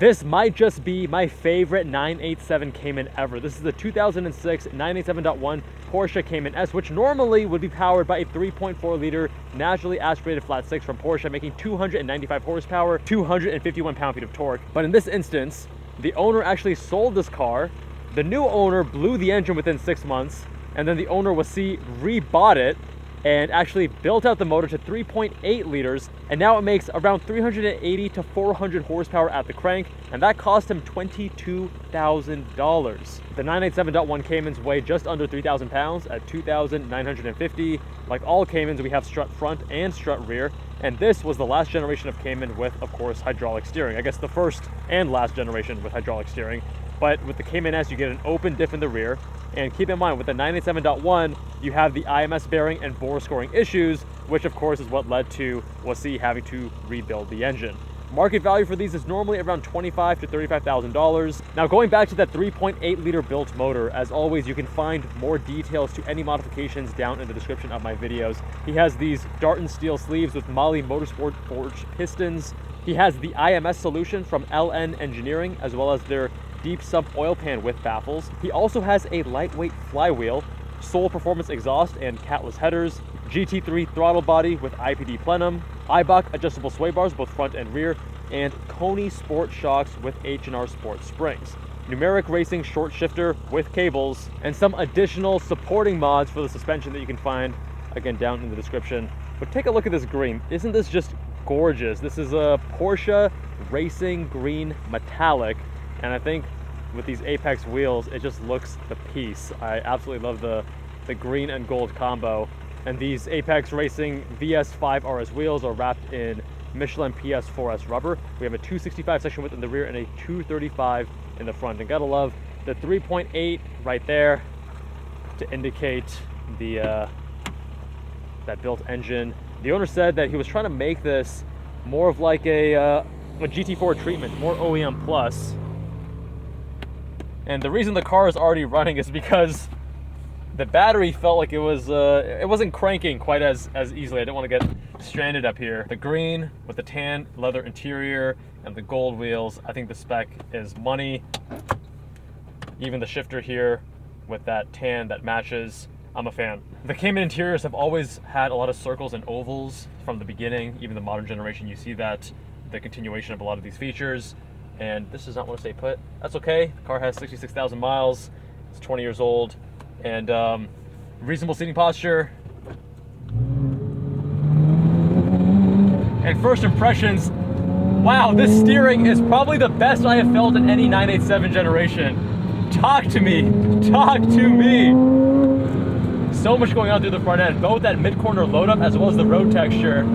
This might just be my favorite 987 Cayman ever. This is the 2006 987.1 Porsche Cayman S, which normally would be powered by a 3.4 liter naturally aspirated flat six from Porsche, making 295 horsepower, 251 pound-feet of torque. But in this instance, the owner actually sold this car. The new owner blew the engine within 6 months, and then the owner rebought it and actually built out the motor to 3.8 liters, and now it makes around 380 to 400 horsepower at the crank, and that cost him $22,000. The 987.1 Caymans weigh just under 3,000 pounds at 2,950. Like all Caymans, we have strut front and strut rear, and this was the last generation of Cayman with, of course, hydraulic steering. I guess the first and last generation with hydraulic steering. But with the Cayman S, you get an open diff in the rear. And keep in mind, with the 987.1, you have the IMS bearing and bore scoring issues, which of course is what led to WASI having to rebuild the engine. Market value for these is normally around $25,000 to $35,000. Now, going back to that 3.8 liter built motor, as always, you can find more details to any modifications down in the description of my videos. He has these Darton steel sleeves with Mahle motorsport forged pistons. He has the IMS solution from LN Engineering, as well as their deep sump oil pan with baffles. He also has a lightweight flywheel, Soul Performance exhaust and catless headers, GT3 throttle body with IPD plenum, Eibach adjustable sway bars both front and rear, and Coney Sport shocks with H&R Sport springs. Numeric racing short shifter with cables, and some additional supporting mods for the suspension that you can find, again, down in the description. But take a look at this green. Isn't this just gorgeous? This is a Porsche Racing Green Metallic, and I think with these Apex wheels, it just looks the piece. I absolutely love the green and gold combo. And these Apex Racing VS5 RS wheels are wrapped in Michelin PS4S rubber. We have a 265 section width in the rear and a 235 in the front. And gotta love the 3.8 right there to indicate the that built engine. The owner said that he was trying to make this more of like a GT4 treatment, more OEM plus. And the reason the car is already running is because the battery felt like it wasn't cranking quite as easily. I didn't want to get stranded up here. The green with the tan leather interior and the gold wheels, I think the spec is money. Even the shifter here with that tan that matches, I'm a fan. The Cayman interiors have always had a lot of circles and ovals from the beginning. Even the modern generation, you see that, the continuation of a lot of these features. And this does not want to stay put. That's okay. The car has 66,000 miles. It's 20 years old. And reasonable seating posture. And first impressions, wow, this steering is probably the best I have felt in any 987 generation. Talk to me. Talk to me. So much going on through the front end, both that mid-corner load up as well as the road texture.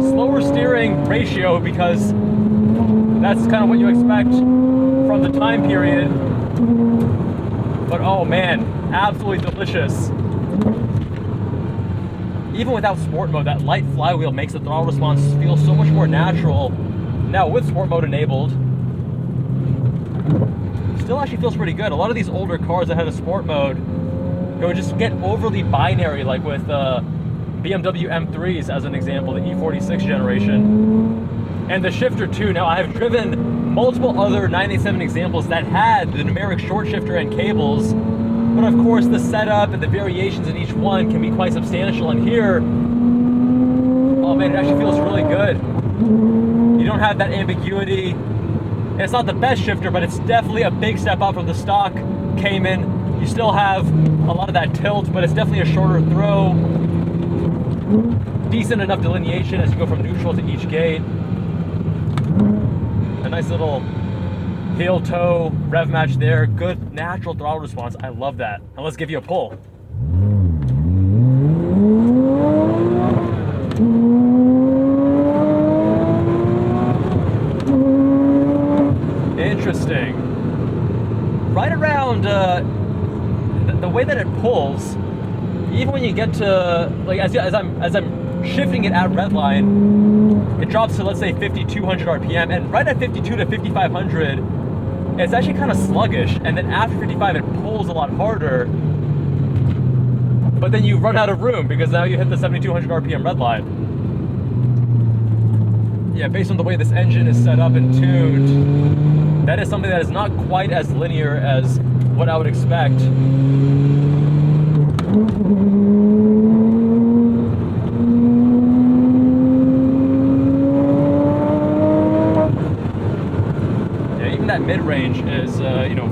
Slower steering ratio because that's kind of what you expect from the time period. But oh man, absolutely delicious. Even without sport mode, that light flywheel makes the throttle response feel so much more natural. Now with sport mode enabled, still actually feels pretty good. A lot of these older cars that had a sport mode, it would just get overly binary, like with BMW M3s as an example, the E46 generation. And the shifter too. Now I have driven multiple other 987 examples that had the numeric short shifter and cables, but of course the setup and the variations in each one can be quite substantial. And here, oh man, it actually feels really good. You don't have that ambiguity. And it's not the best shifter, but it's definitely a big step up from the stock Cayman. You still have a lot of that tilt, but it's definitely a shorter throw. Decent enough delineation as you go from neutral to each gate. A nice little heel toe rev match there. Good natural throttle response. I love that. Now let's give you a pull. Interesting. Right around the way that it pulls, even when you get to, like, as I'm shifting it at redline, it drops to, let's say, 5,200 RPM, and right at 52 to 5,500, it's actually kind of sluggish, and then after 55, it pulls a lot harder, but then you run out of room because now you hit the 7,200 RPM redline. yeah, based on the way this engine is set up and tuned, that is something that is not quite as linear as what I would expect. Yeah, even that mid-range is,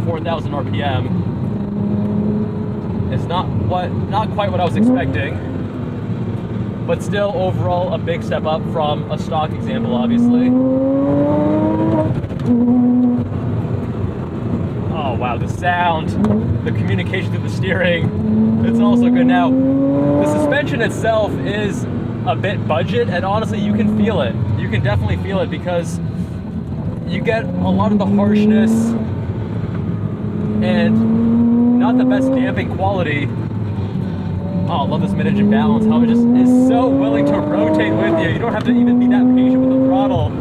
4,000 RPM. It's not quite what I was expecting, but still overall a big step up from a stock example, obviously. Oh wow, the sound, the communication through the steering, it's also good. Now, the suspension itself is a bit budget, and honestly, you can feel it. You can definitely feel it because you get a lot of the harshness and not the best damping quality. Oh, I love this mid-engine balance, how it just is so willing to rotate with you. You don't have to even be that patient with the throttle.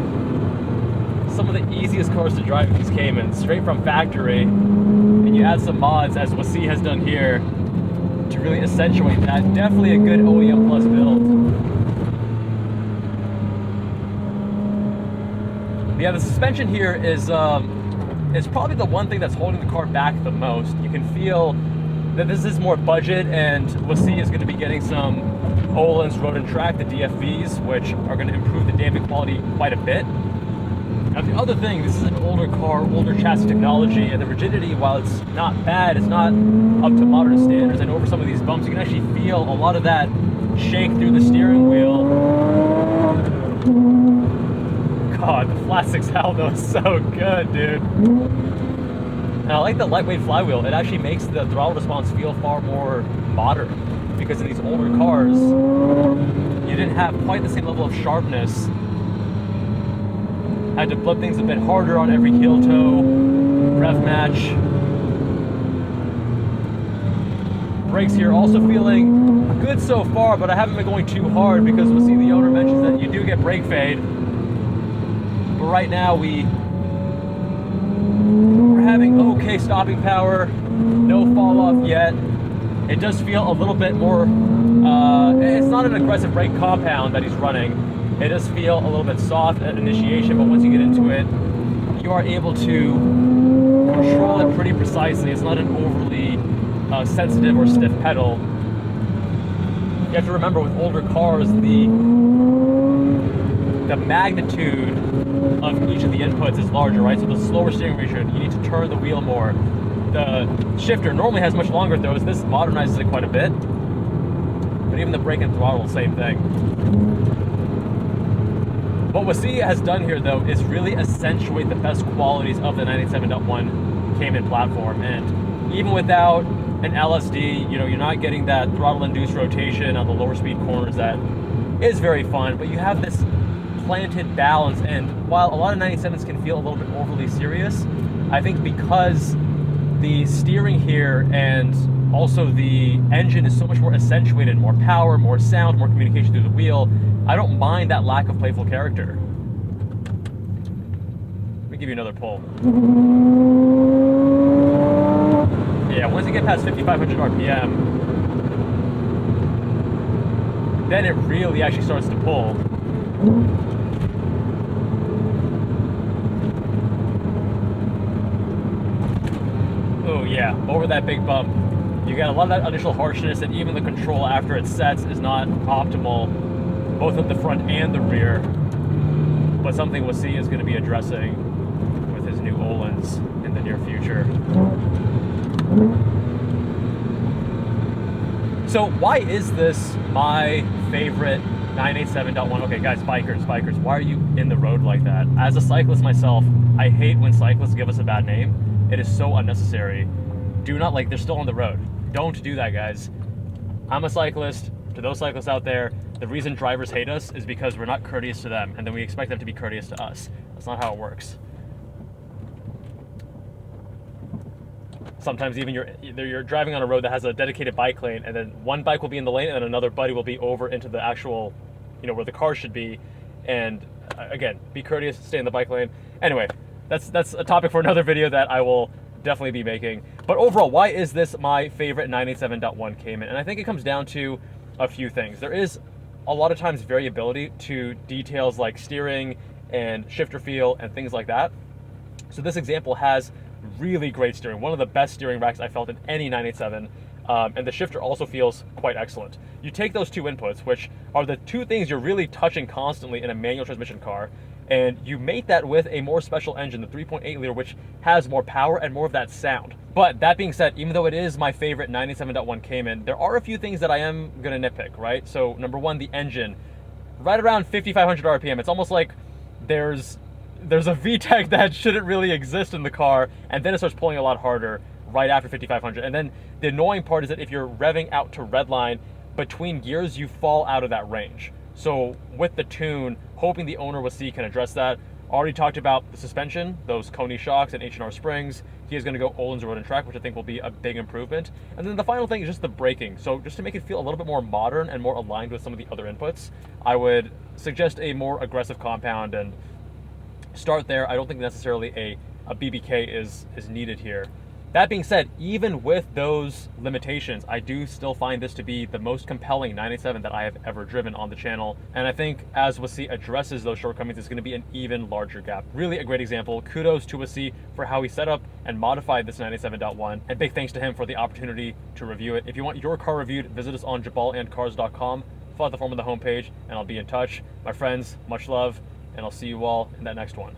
Some of the easiest cars to drive in these Caymans, straight from factory. And you add some mods, as Wasi has done here, to really accentuate that. Definitely a good OEM Plus build. But yeah, the suspension here is probably the one thing that's holding the car back the most. You can feel that this is more budget, and Wasi is going to be getting some Öhlins Road and Track, the DFVs, which are going to improve the damping quality quite a bit. Now the other thing, this is an older car, older chassis technology, and the rigidity, while it's not bad, it's not up to modern standards, and over some of these bumps, you can actually feel a lot of that shake through the steering wheel. God, the flat 6L though is so good, dude. And I like the lightweight flywheel. It actually makes the throttle response feel far more modern, because in these older cars, you didn't have quite the same level of sharpness. Had to flip things a bit harder on every heel toe, rev match. Brakes here also feeling good so far, but I haven't been going too hard because we'll see the owner mentions that you do get brake fade. But right now we're having okay stopping power, no fall off yet. It does feel a little bit more, it's not an aggressive brake compound that he's running. It does feel a little bit soft at initiation, but once you get into it, you are able to control it pretty precisely. It's not an overly sensitive or stiff pedal. You have to remember, with older cars, the magnitude of each of the inputs is larger, right? So the slower steering ratio, you need to turn the wheel more. The shifter normally has much longer throws. This modernizes it quite a bit. But even the brake and throttle, same thing. What Wasi has done here, though, is really accentuate the best qualities of the 987.1 Cayman platform. And even without an LSD, you're not getting that throttle-induced rotation on the lower speed corners that is very fun, but you have this planted balance. And while a lot of 97s can feel a little bit overly serious, I think because the steering here and also the engine is so much more accentuated, more power, more sound, more communication through the wheel, I don't mind that lack of playful character. Let me give you another pull. Yeah, once you get past 5,500 RPM, then it really actually starts to pull. Oh yeah, over that big bump. You got a lot of that initial harshness, and even the control after it sets is not optimal, both at the front and the rear. But something Wasi is going to be addressing with his new Öhlins in the near future. So why is this my favorite 987.1? Okay guys, bikers, why are you in the road like that? As a cyclist myself, I hate when cyclists give us a bad name. It is so unnecessary. Do not, they're still on the road. Don't do that, guys. I'm a cyclist. To those cyclists out there, the reason drivers hate us is because we're not courteous to them, and then we expect them to be courteous to us. That's not how it works. Sometimes even you're driving on a road that has a dedicated bike lane, and then one bike will be in the lane, and then another buddy will be over into the actual, where the car should be. And again, be courteous, stay in the bike lane. Anyway, that's a topic for another video that I will definitely be making. But overall, why is this my favorite 987.1 Cayman? And I think it comes down to a few things. There is a lot of times variability to details like steering and shifter feel and things like that. So this example has really great steering, one of the best steering racks I felt in any 987, and the shifter also feels quite excellent. You take those two inputs, which are the two things you're really touching constantly in a manual transmission car, and you mate that with a more special engine, the 3.8 liter, which has more power and more of that sound. But that being said, even though it is my favorite 987.1 Cayman, there are a few things that I am gonna nitpick, right? So number one, the engine, right around 5,500 RPM. It's almost like there's a VTEC that shouldn't really exist in the car, and then it starts pulling a lot harder right after 5,500. And then the annoying part is that if you're revving out to redline between gears, you fall out of that range. So with the tune, hoping the owner with C can address that. Already talked about the suspension, those Coney shocks and H&R springs. He is going to go Öhlins Road and Track, which I think will be a big improvement. And then the final thing is just the braking. So just to make it feel a little bit more modern and more aligned with some of the other inputs, I would suggest a more aggressive compound and start there. I don't think necessarily a BBK is needed here. That being said, even with those limitations, I do still find this to be the most compelling 987 that I have ever driven on the channel. And I think as Wasi addresses those shortcomings, it's going to be an even larger gap. Really a great example. Kudos to Wasi for how he set up and modified this 987.1. And big thanks to him for the opportunity to review it. If you want your car reviewed, visit us on jabalandcars.com. Fill out the form on the homepage, and I'll be in touch. My friends, much love, and I'll see you all in that next one.